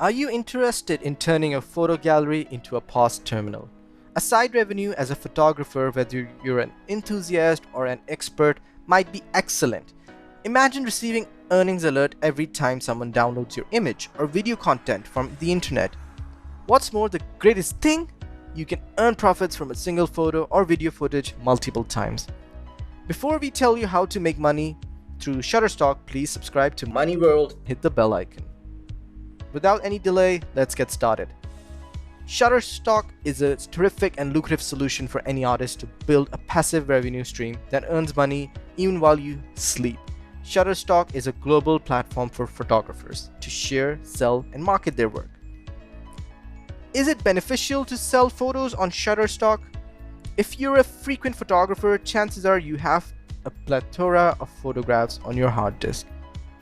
Are you interested in turning a photo gallery into a POS terminal? A side revenue as a photographer, whether you're an enthusiast or an expert, might be excellent. Imagine receiving earnings alert every time someone downloads your image or video content from the internet. What's more, the greatest thing? You can earn profits from a single photo or video footage multiple times. Before we tell you how to make money through Shutterstock, please subscribe to Money World, hit the bell icon. Without any delay, let's get started. Shutterstock is a terrific and lucrative solution for any artist to build a passive revenue stream that earns money even while you sleep. Shutterstock is a global platform for photographers to share, sell, and market their work. Is it beneficial to sell photos on Shutterstock? If you're a frequent photographer, chances are you have a plethora of photographs on your hard disk.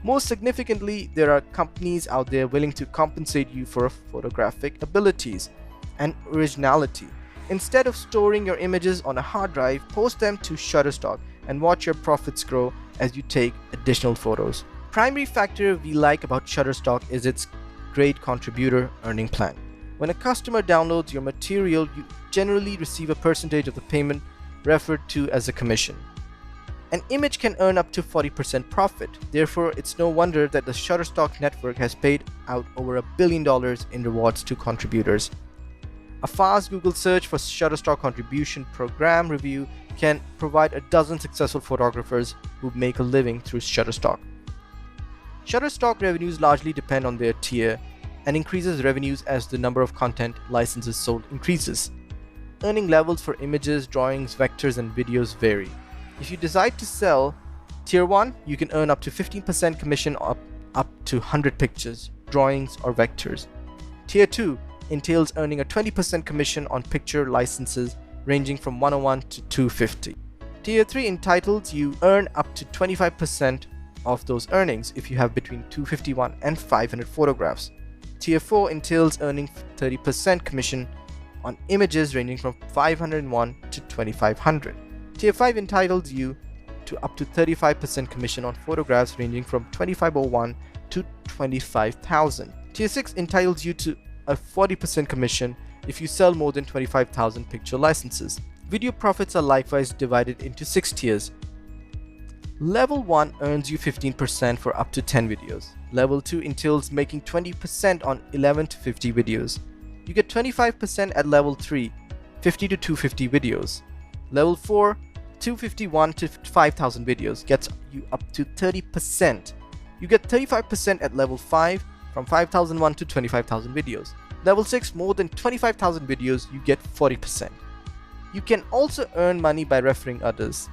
Most significantly, there are companies out there willing to compensate you for photographic abilities and originality. Instead of storing your images on a hard drive, post them to Shutterstock and watch your profits grow as you take additional photos. Primary factor we like about Shutterstock is its great contributor earning plan. When a customer downloads your material, you generally receive a percentage of the payment referred to as a commission. An image can earn up to 40% profit. Therefore, it's no wonder that the Shutterstock network has paid out over $1 billion in rewards to contributors. A fast Google search for Shutterstock contribution program review can provide a dozen successful photographers who make a living through Shutterstock. Shutterstock revenues largely depend on their tier and increases revenues as the number of content licenses sold increases. Earning levels for images, drawings, vectors, and videos vary. If you decide to sell Tier 1, you can earn up to 15% commission up to 100 pictures, drawings, or vectors. Tier 2 entails earning a 20% commission on picture licenses ranging from 101 to 250. Tier 3 entitles you earn up to 25% of those earnings if you have between 251 and 500 photographs. Tier 4 entails earning 30% commission on images ranging from 501 to 2500. Tier 5 entitles you to up to 35% commission on photographs ranging from 2501 to 25,000. Tier 6 entitles you to a 40% commission if you sell more than 25,000 picture licenses. Video profits are likewise divided into 6 tiers. Level 1 earns you 15% for up to 10 videos. Level 2 entails making 20% on 11 to 50 videos. You get 25% at level 3, 50 to 250 videos. Level 4, 251 to 5,000 videos gets you up to 30%. You get 35% at level 5 from 5,001 to 25,000 videos. Level 6, more than 25,000 videos, you get 40%. You can also earn money by referring others.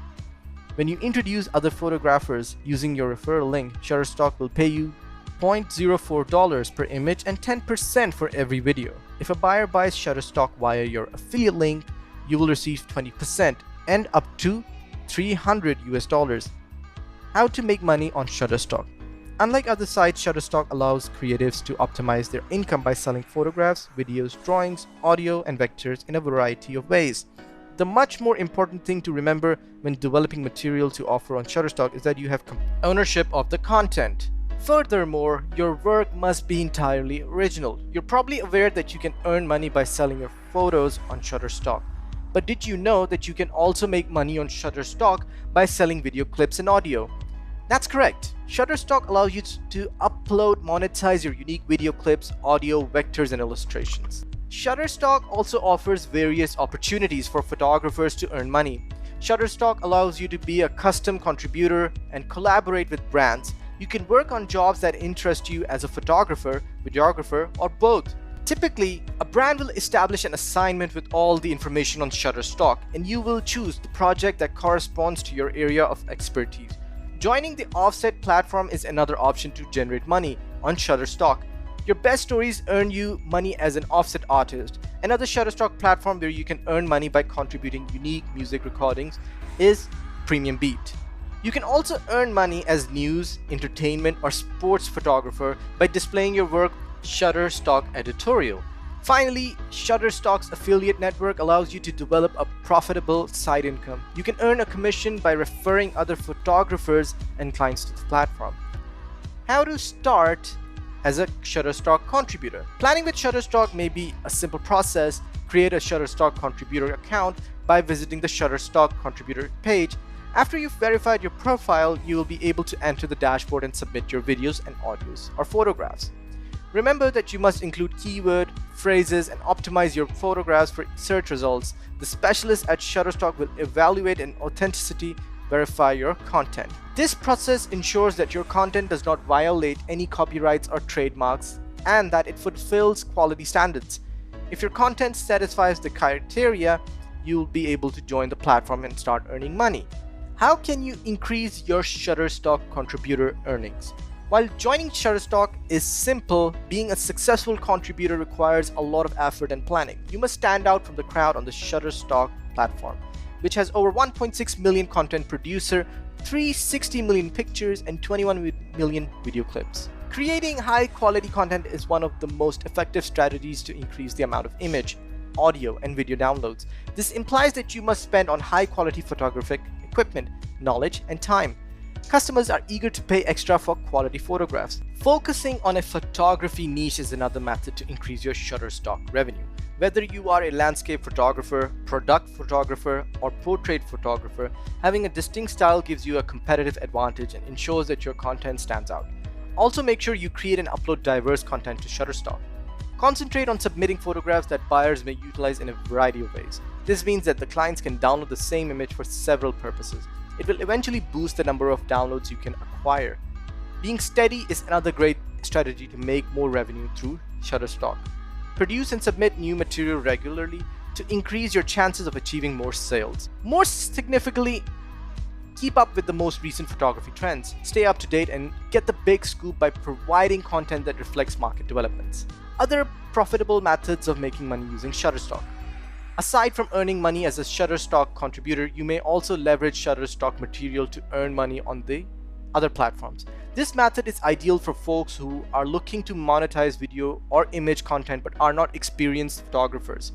When you introduce other photographers using your referral link, Shutterstock will pay you $0.04 per image and 10% for every video. If a buyer buys Shutterstock via your affiliate link, you will receive 20% and up to $300. How to make money on Shutterstock? Unlike other sites, Shutterstock allows creatives to optimize their income by selling photographs, videos, drawings, audio, and vectors in a variety of ways. The much more important thing to remember when developing material to offer on Shutterstock is that you have ownership of the content. Furthermore, your work must be entirely original. You're probably aware that you can earn money by selling your photos on Shutterstock. But did you know that you can also make money on Shutterstock by selling video clips and audio? That's correct. Shutterstock allows you to monetize your unique video clips, audio, vectors, and illustrations. Shutterstock also offers various opportunities for photographers to earn money. Shutterstock allows you to be a custom contributor and collaborate with brands. You can work on jobs that interest you as a photographer, videographer, or both. Typically, a brand will establish an assignment with all the information on Shutterstock, and you will choose the project that corresponds to your area of expertise. Joining the offset platform is another option to generate money on Shutterstock. Your best stories earn you money as an offset artist. Another Shutterstock platform where you can earn money by contributing unique music recordings is Premium Beat. You can also earn money as news, entertainment, or sports photographer by displaying your work Shutterstock editorial. Finally, Shutterstock's affiliate network allows you to develop a profitable side income. You can earn a commission by referring other photographers and clients to the platform. How to start as a Shutterstock contributor. Planning with Shutterstock may be a simple process. Create a Shutterstock contributor account by visiting the Shutterstock contributor page. After you've verified your profile, you will be able to enter the dashboard and submit your videos and audios or photographs. Remember that you must include keyword, phrases, and optimize your photographs for search results. The specialists at Shutterstock will evaluate and authenticity verify your content. This process ensures that your content does not violate any copyrights or trademarks and that it fulfills quality standards. If your content satisfies the criteria, you'll be able to join the platform and start earning money. How can you increase your Shutterstock contributor earnings? While joining Shutterstock is simple, being a successful contributor requires a lot of effort and planning. You must stand out from the crowd on the Shutterstock platform, which has over 1.6 million content producer, 360 million pictures, and 21 million video clips. Creating high quality content is one of the most effective strategies to increase the amount of image, audio, and video downloads. This implies that you must spend on high quality photographic equipment, knowledge, and time. Customers are eager to pay extra for quality photographs. Focusing on a photography niche is another method to increase your Shutterstock revenue. Whether you are a landscape photographer, product photographer, or portrait photographer, having a distinct style gives you a competitive advantage and ensures that your content stands out. Also, make sure you create and upload diverse content to Shutterstock. Concentrate on submitting photographs that buyers may utilize in a variety of ways. This means that the clients can download the same image for several purposes. It will eventually boost the number of downloads you can acquire. Being steady is another great strategy to make more revenue through Shutterstock. Produce and submit new material regularly to increase your chances of achieving more sales. More significantly, keep up with the most recent photography trends. Stay up to date and get the big scoop by providing content that reflects market developments. Other profitable methods of making money using Shutterstock. Aside from earning money as a Shutterstock contributor, you may also leverage Shutterstock material to earn money on the other platforms. This method is ideal for folks who are looking to monetize video or image content but are not experienced photographers.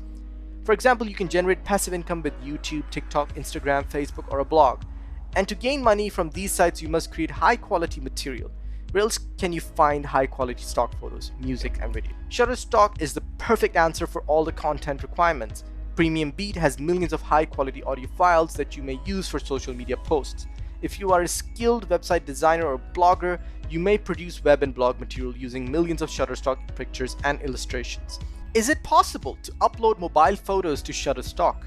For example, you can generate passive income with YouTube, TikTok, Instagram, Facebook, or a blog. And to gain money from these sites, you must create high quality material. Where else can you find high quality stock photos, music, and video? Shutterstock is the perfect answer for all the content requirements. Premium Beat has millions of high quality audio files that you may use for social media posts. If you are a skilled website designer or blogger, you may produce web and blog material using millions of Shutterstock pictures and illustrations. Is it possible to upload mobile photos to Shutterstock?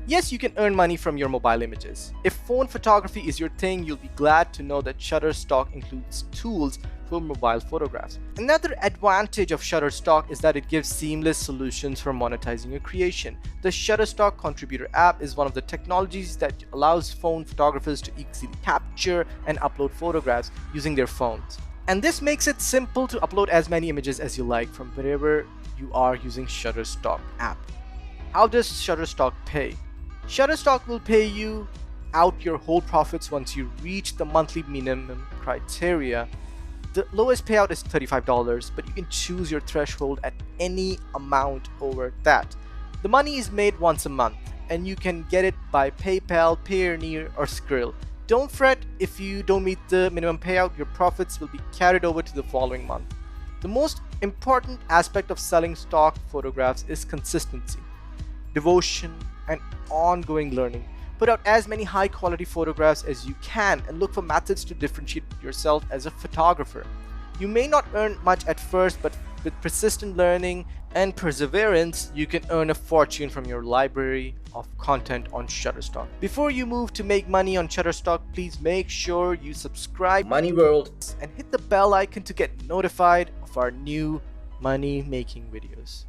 Yes, you can earn money from your mobile images. If phone photography is your thing, you'll be glad to know that Shutterstock includes tools for mobile photographs. Another advantage of Shutterstock is that it gives seamless solutions for monetizing your creation. The Shutterstock Contributor app is one of the technologies that allows phone photographers to easily capture and upload photographs using their phones. And this makes it simple to upload as many images as you like from wherever you are using Shutterstock app. How does Shutterstock pay? Shutterstock will pay you out your whole profits once you reach the monthly minimum criteria. The lowest payout is $35, but you can choose your threshold at any amount over that. The money is made once a month, and you can get it by PayPal, Payoneer, or Skrill. Don't fret if you don't meet the minimum payout, your profits will be carried over to the following month. The most important aspect of selling stock photographs is consistency, devotion, and ongoing learning. Put out as many high quality photographs as you can and look for methods to differentiate yourself as a photographer. You may not earn much at first, but with persistent learning and perseverance, you can earn a fortune from your library of content on Shutterstock. Before you move to make money on Shutterstock, please make sure you subscribe Money World and hit the bell icon to get notified of our new money making videos.